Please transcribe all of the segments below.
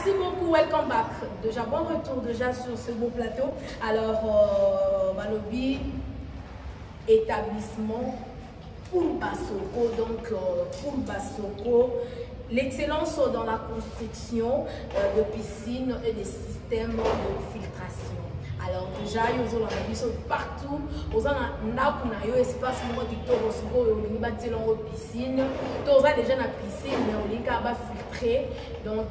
Merci beaucoup, welcome back. Déjà, bon retour déjà sur ce beau plateau. Alors, Malobi, établissement Poul Basoko. Donc, Poul Basoko, l'excellence dans la construction de piscines et des systèmes de filtration. Alors déjà, ils ont partout, ils ont un espace qui piscine. Ils ont déjà une piscine, mais ils ont filtré. Donc,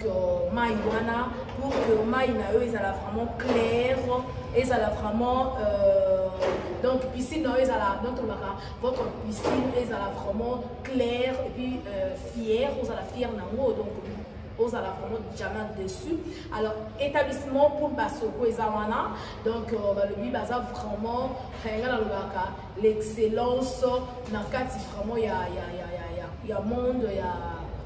maïwana pour que maïna ils a vraiment clair, ils a vraiment donc piscine ils a donc votre piscine ils a vraiment clair et puis fière, vous allez fière donc aux à la vraiment jamais dessus. Alors, établissement pour Basoko et Zawana, donc le but baza vraiment l'excellence dans le cadre vraiment il y a monde, il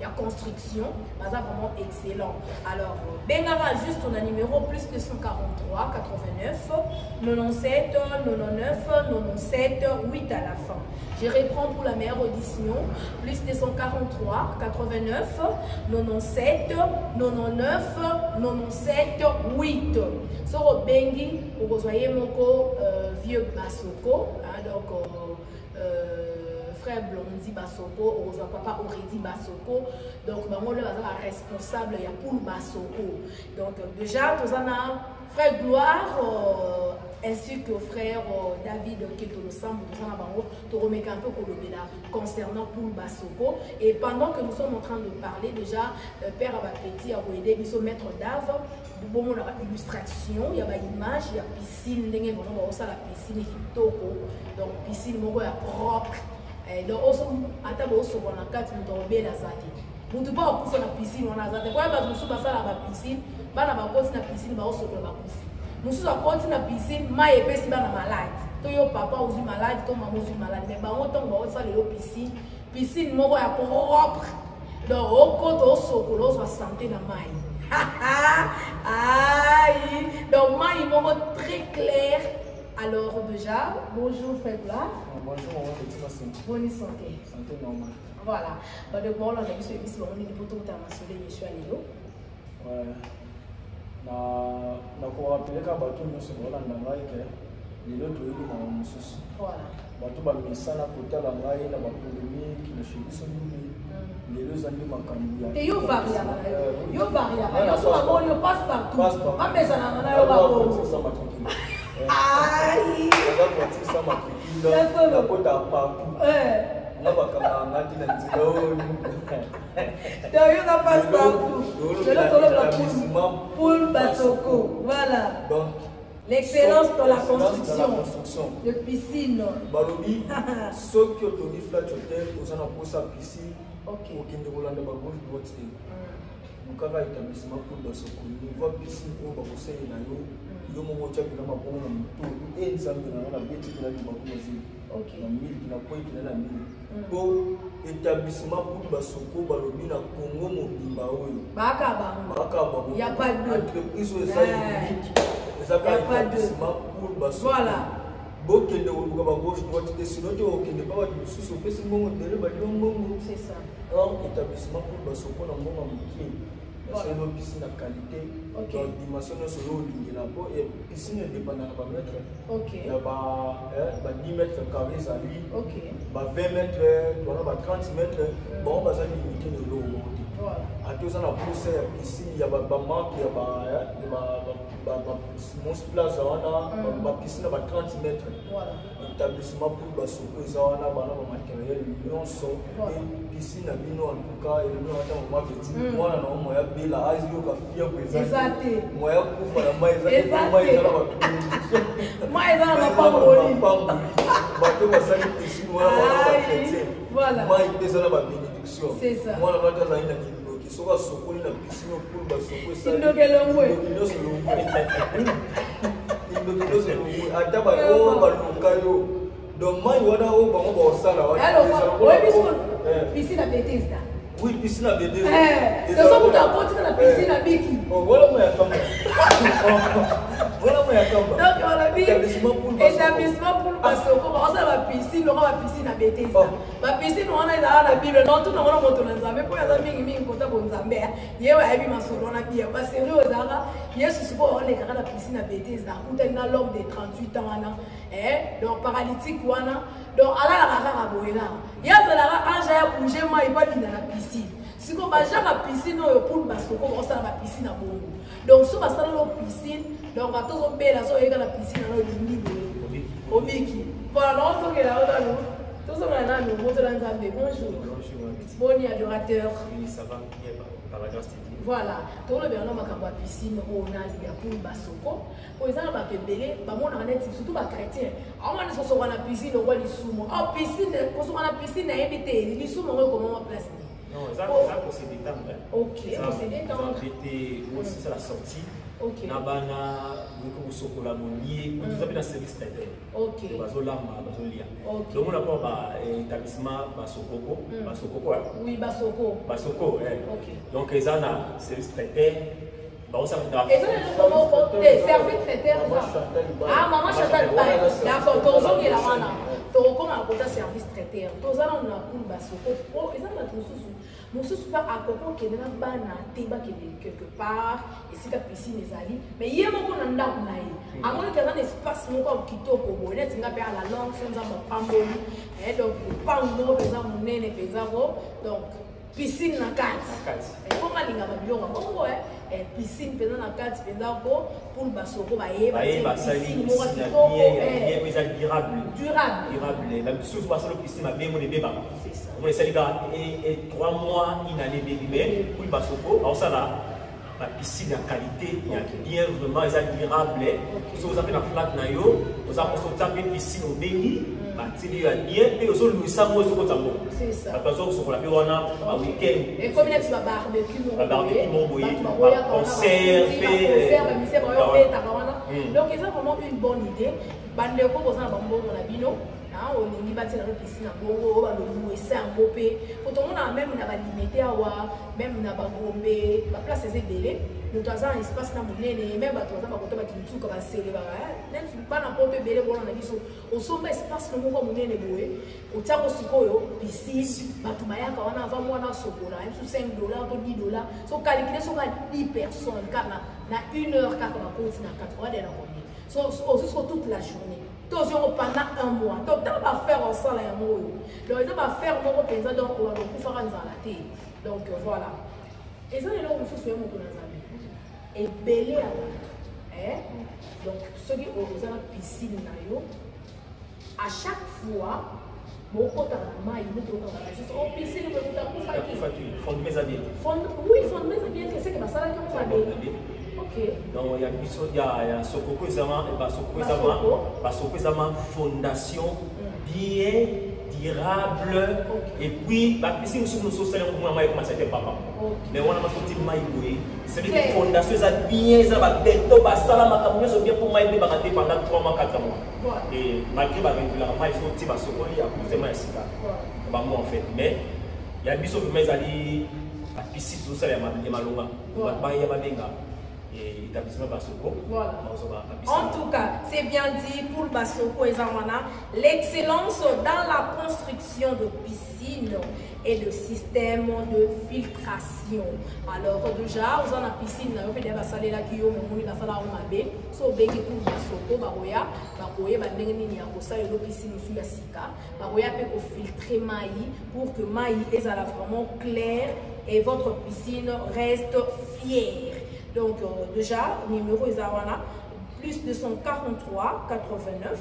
y a construction, baza vraiment excellent. Alors, Bengara juste on a numéro plus 243 89 97 99 97 8 à la fin. Je reprends pour la meilleure audition, plus 243 89 97 99 97 8. Sur Bengi, vous voyez mon vieux Basoko, hein, donc frère Blondi Basoko, ou papa Oredi Basoko. Donc, moi, je suis responsable, il y a Poul Basoko. Donc, déjà, nous avons frère Gloire, ainsi que frère David Ketolosam, nous remettre un peu concernant Poul Basoko. Et pendant que nous sommes en train de parler, déjà, Père Abapeti a aidé, nous sommes maître d'Ave. Bon, on a illustration, il y a une image, il y a piscine, il y a la piscine qui donc piscine, il y a propre. Donc, aussi, à table, on a 4 minutes, bien la zati. Vous ne pouvez pas pousser la piscine, on a zati. Quand vous avez la piscine, vous avez la piscine, vous avez la piscine. Nous sommes la piscine, ma épaisse est malade. Ton papa est malade, ton maman est malade. Mais on a la piscine, piscine, moi, est propre. Donc, au compte, au socolo, on santé dans la maille. Aïe! Donc, moi, il m'a très clair. Alors déjà, bonjour frère Gloire. Bonjour maman, bonne santé. Santé normale. Voilà. Donc on a vu ce émission, on est pour tout le temps mentionné monsieur Alilo. Ouais. Na ko rappeler ka bato nyonso bolanda ngai ke lelo toyeli na mosusu. Voilà. Bato bamisana kotala ngai na bapolémique na chebiso mingi. Lelo ezali makambo ya. Et yo varia. Yo souvent on passe partout. Pas mesana na yo babo. Aïe! Ça m'a pris la côte à partout. On va comme un passe partout. Poul Basoko. Voilà. Donc, l'excellence dans la construction de piscine. Balobi, ceux qui ont donné flat hotel, aux en a sa piscine. Ok. Au Kinderoland de Bagouche droite. Donc, on va établissement Poul Basoko. Nous voit piscine au Bagouche et Nayo. Yo mo cha bila mabomo na mtu enzambe na beti kila ni mabomo zili okay na mili na point na mili to établissement Poul Basoko balobi na Congo mobimba oyo baka ba ya pas de entreprise za unique ezaka établissement Poul Basoko voilà bokende oluka ba gauche droite de sinon to okende ba wadi susu pesi mongo dele ba mongo c'est ça or établissement Poul Basoko na mongo mukini. C'est une piscine de qualité, donc dimension sur l'eau, et piscine dépendant de mètres. Il y a 10 mètres carrés à lui, 20 mètres, 30 mètres, bon, on va limiter de l'eau. À tous on a poussé la piscine, il y a des marques, il y a des places, la piscine à 30 mètres. Établissement Poul Basoko, il y a des matériels, et piscine à Bino en tout cas, et nous avons petit. Moi, on a bien la haie, il y a fier présent. Moi, pour la maille, moi, il y a pas voilà. Moi, il y a la bénédiction. C'est ça. Moi, la qui sera sur la piscine au Poul Basoko, ça. Il donc, moi, il y a piscine à Bethesda. Oui, piscine à Bethesda. C'est ça que tu as apporté dans la piscine à Biki. Voilà, moi, Voilà moi yakamba. Donc on a dit établissement pour le Basoko, on a la piscine, on a la piscine à Bethesda. La piscine on a la Bible, non tout le monde monte dans Zambé pour les amis qui m'ont contact pour Zambé. Hier on a vu ma solo na bien parce que sérieux Zara, hier ce soir on les gars la piscine à Bethesda. Quand elle a l'homme de 38 ans là, donc paralytique wana. Donc ala la rara boyela. Hier la anja ya bouger moi il va dans la piscine. Si on va jamais la piscine pour le Basoko, on a la piscine à Bongo. Donc si on va dans la piscine, donc on va tous obéir la soirée dans la piscine à l'Olympique. Au Biki. Voilà, non, c'est que là, tout ça, on a nous, bonjour. Bon adorateur. Oui, ça va bien par la grâce de Dieu. Voilà. Tout le bien, on a la piscine, on a pour le Basoko. Pour les gens, on a belé, on a surtout les chrétiens. On a la piscine, on a les sous. Oh, piscine, on a la piscine, on a invité. Les sous, on a comment on place. Non, ça c'est des temps. Ok, c'est des temps. Aussi, c'est la sortie. Ok. Nabana, nous sommes au Lamonier, nous avons un service traiteur. Ok. Bazolama, Bazolia. Ok. Donc on a pas établissement Basoko. Basoko, oui, Basoko. Basoko, ok. Donc ils ont un service traiteur. Bah on s'en va. Et ça, comment service traiteur. Ah, maman Chantal Paye. D'accord, tous on est là-bas. Tous comme un côté service traiteur. Tous on a pour Basoko. Oh, ils ont un truc sous. Nous sommes pas à propos que nous avons quelque part, et si la piscine est allée, mais il y a un moment où on a à moins qu'il y ait un espace qui est au Congo, il y a la langue, sans un et donc, pas un mot, par exemple, donc, piscine na carte. Et comment on a bien piscine pendant la carte, pour le Basoko, piscine, durable. Même sous la piscine, ma bien, mon bébé. On est allé et 3 mois, il allait bébé, pour le Basoko, alors ça là, la piscine a qualité, il y a bien vraiment, ils sont durables. Si vous avez la flat nayo, vous avez une piscine au béni, il y a bien, et vous avez le sang, c'est ça. La personne sur la pirouana, un week-end. Et comme tu vas barbecue, mon boyer, conserve, donc ils ont vraiment une bonne idée. Bandeko, vous avez un bon bino. On est bâti dans la piscine à Bongo, on va le louer ça en copé. Quand on a même limité à même na bagombe, la place est délai. Nous avons un espace dans mon nez, même à toi, on va tout comme un célébrer. Même si pas n'importe quel bon on a dit au sommet espace nous mon nez boué. Au tiers aussi piscine, batumaya quand on a avant moi dans ce cours là, sur $5, $10. So calculer sur 10 personnes, car na 1 heure car on va continuer à 4 heures de la journée. So aussi sur toute la journée. Pendant un mois. Donc, on va faire ensemble un mois. Donc, on va faire un mois présent, donc on va faire un zalaté. Donc, voilà. Et ça, c'est là où il faut se faire un et belé à la donc, ceux qui ont la piscine, à chaque fois, bon, quand on a maille, nous devons faire la piscine, nous devons faire fond mes habits. Oui, fond mes habits, c'est que ma salle qui va aller. Donc il y a Sokoko Zama et Basoko Zama fondation bien durable et puis la piscine sur nos sociétés comme on a commencé à papa mais on a pas sorti maïboé c'est une fondation ça bien ça va bientôt ba sala makamunya so bien pour maïboé ba rater pendant 3 mois 4 mois et malgré ba venir la maï sorti ba Sokoli il y a plus de maï sika ba moi en fait mais il y a biso mais ali la piscine sur ça ya malonga ba ya ba benga et l'établissement Basoko. Voilà. En tout cas, c'est bien dit pour le Basoko et Zamana. L'excellence dans la construction de piscines et de systèmes de filtration. Alors déjà, vous avez la piscine, vous avez des salles là qui ont des salles à Omabé. So begi pour Basoko, baroya, bandengeni ya kosa yo piscine sur la sika. Baroya peut filtrer maï pour que maï est vraiment clair et votre piscine reste fière. Donc déjà, numéro Isawana, plus 243 89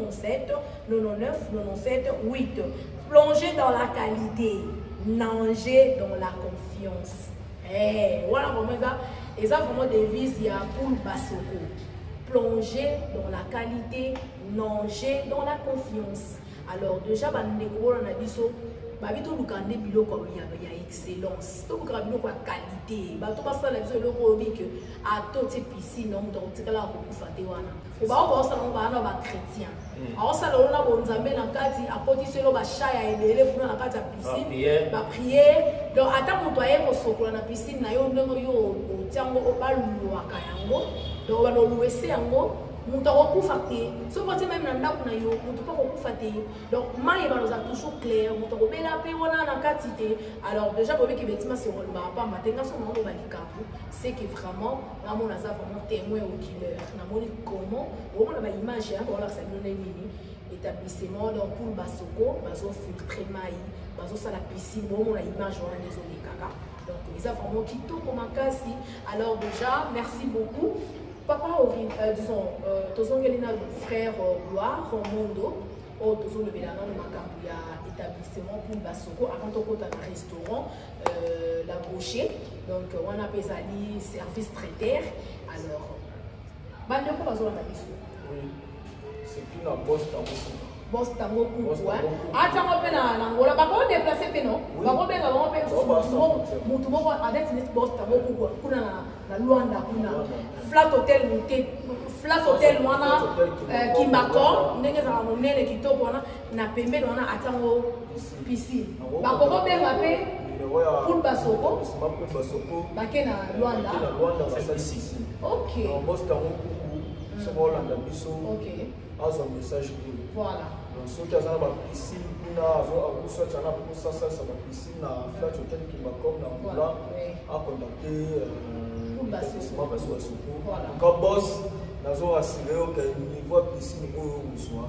97 99 97 8. Plongez dans la qualité, nagez dans la confiance. Voilà comment ça. Et ça vraiment devise il y a pour Basoko. Plongez dans la qualité, nagez dans la confiance. Alors déjà, on a dit ça. Babito lukande biloko ya excellence to lukande biloko ya qualité bato basala biso eloko obi que ato te piscine on donc tikala ko kufate wana ko ba o basala ngo bana ba chrétien a sala ona bo nzambe na kati apoti selo ba shaya ebele kuna na kati ya piscine ba prière donc ata moto aye ko sokola na piscine na yo ndongo yo tia tiango obaluwaka yango donc baloluwese yango mutu akokufa te soki otie même na ndako na yo mutu mpe akokufa te donc mai baloza toujours clair mutu akobela mpe wana na kati te alors déjà bobiki betima sekolobaka pamba te nga so nango balikambo c'est que vraiment ngamona aza vraiment témoin oculaire namoni comment omona baimage yango balakisa bino nde nini établissement donc pour basoko bazofiltre mai bazosala piscine bomona image wana ezolekaka donc eza vraiment kitoko makasi alors déjà merci beaucoup papa disons tozongeli na frère Gloire Mondo oyo tozolobela nano makambo ya établissement pour basoko avant tokota na restaurant la Gaucher donc wana mpe ezali service traiteur alors bandeko bazolanda biso c'est plus la bosse boss tango kuwa atango pe na ngola bako déplacer pe non bako benga bako pe mutu moko avec net boss tango kuwa kuna na Luanda kuna flat hotel wana Kimbako ndenge za monene kitoko wana na pembeni wana atango piscine bako benga pe pour basoko bake na Luanda c'est ici OK boss tango kuwa c'est bon Luanda biso OK azo message voilà donc soki aza na bapiscine kuna azoakusa tia na mposa asalisa bapiscine na flat hotel Kimbako na ngula acontacte établissement basoko ka boss nazoassure oke niveau ya piscine oyo ozwa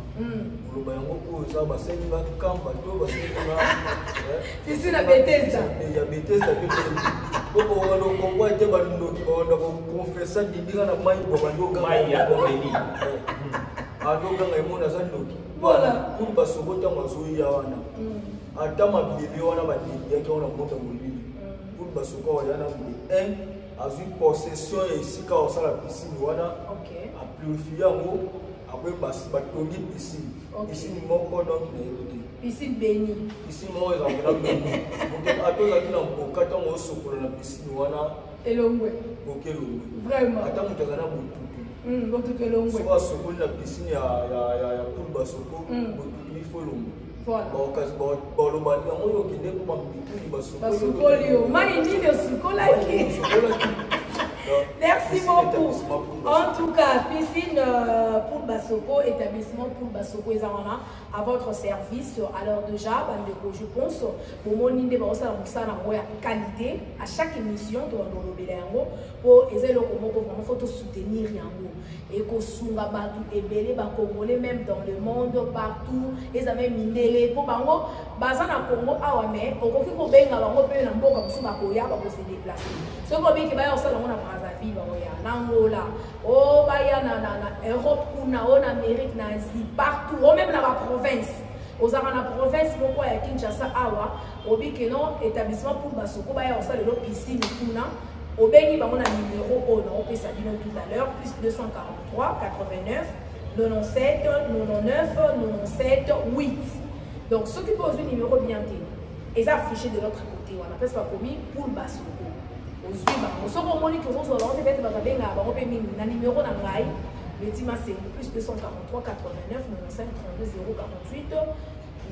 koloba yango oyo eza basali bakamba to basali piscine ya Bethesda ya Bethesda pe oko wana okombo ete bandoki bawanda koconfessa dindinga na mai mai ya Omeni adoganga emona aza ndoki voilà pour basoko ntango azoya wana ata mabele wana badebiyaki wana mota molili pour basoko oya na mbe azwi possession ya esika osala piscine wana apurifie yango apres batongi piscine moko donc nayebi te piscine béni piscine moko ezalaka beni moto atozalaki na mboka ntango osokola na piscine wana elongwe bokelongwe vraiment ata moto aza na botutu botutu elongwe soki asokoli na piscine ya poule basoko botutu ifo elongwe baloba yango oyo okende mpo bambituli basokoli yo mai nini osokolaki merci beaucoup. En tout cas, piscine pour Basoko, établissement pour Basoko, à votre service. Alors déjà, je pense, pour mon idée, qualité à chaque émission, pour essayer de faut soutenir et que sunga batu ebele ba congolais même dans le monde partout ils avaient mindele pour bango bazana Congo awame okoki ko benga bango pe na mboka musuma ko ya ba ko se déplacer ce ko bi ki ba yo sala mona Brazzaville ba ya na Angola o ba ya na Europe kuna o na Amérique na Asie partout o même na ba province aux arana province moko ya Kinshasa awa obi que non établissement pour Basoko ba ya sala lo piscine kuna au Béni, on a un numéro on peut s'habiller tout à l'heure, plus 243 89 97 99 97 8. Donc, ceux qui posent le numéro bien et ça affiché de l'autre côté, on appelle ça commis pour le Basoko. Aux yeux, on se remonte que vous avez fait un numéro dans l'ail, le dimanche c'est plus 243 89 95 32 048.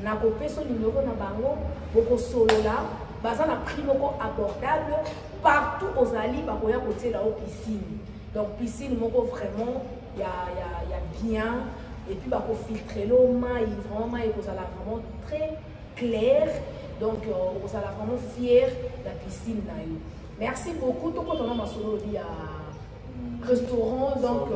Na copé son numéro dans bango, beaucoup solo là, basant la prix abordable. Partout aux alliés, bah, il y a côté là aux piscine. Donc piscine, vraiment, il y a bien. Et puis bah, filtrer l'eau, vraiment, vraiment très clair. Donc on est vraiment fier de la piscine là. Merci beaucoup. Tout le monde a un restaurant donc.